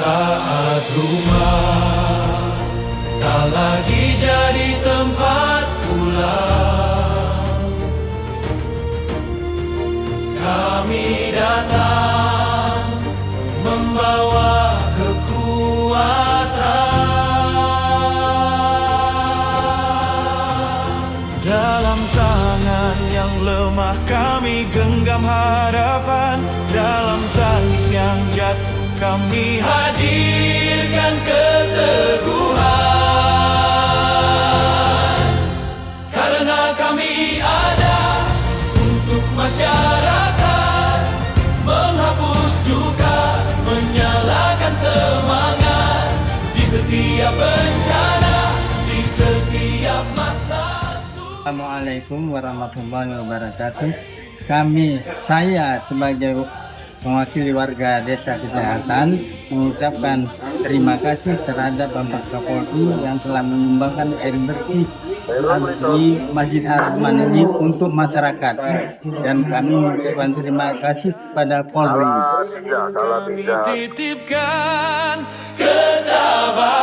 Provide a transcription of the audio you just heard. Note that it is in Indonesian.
Saat rumah tak lagi jadi tempat pulang, kami datang membawa kekuatan. Dalam tangan yang lemah kami genggam harapan, dalam tangis yang jatuh kami hadirkan keteguhan. Karena kami ada untuk masyarakat, menghapus duka, menyalakan semangat di setiap bencana, di setiap masa. Assalamualaikum warahmatullahi wabarakatuh. Saya sebagai mewakili warga Desa Kejahatan mengucapkan terima kasih terhadap Bapak Kapolri yang telah menyumbangkan air bersih di Masjid Ar-Rahman ini untuk masyarakat, dan kami mengucapkan terima kasih kepada Polri. Kami titipkan ketabahan.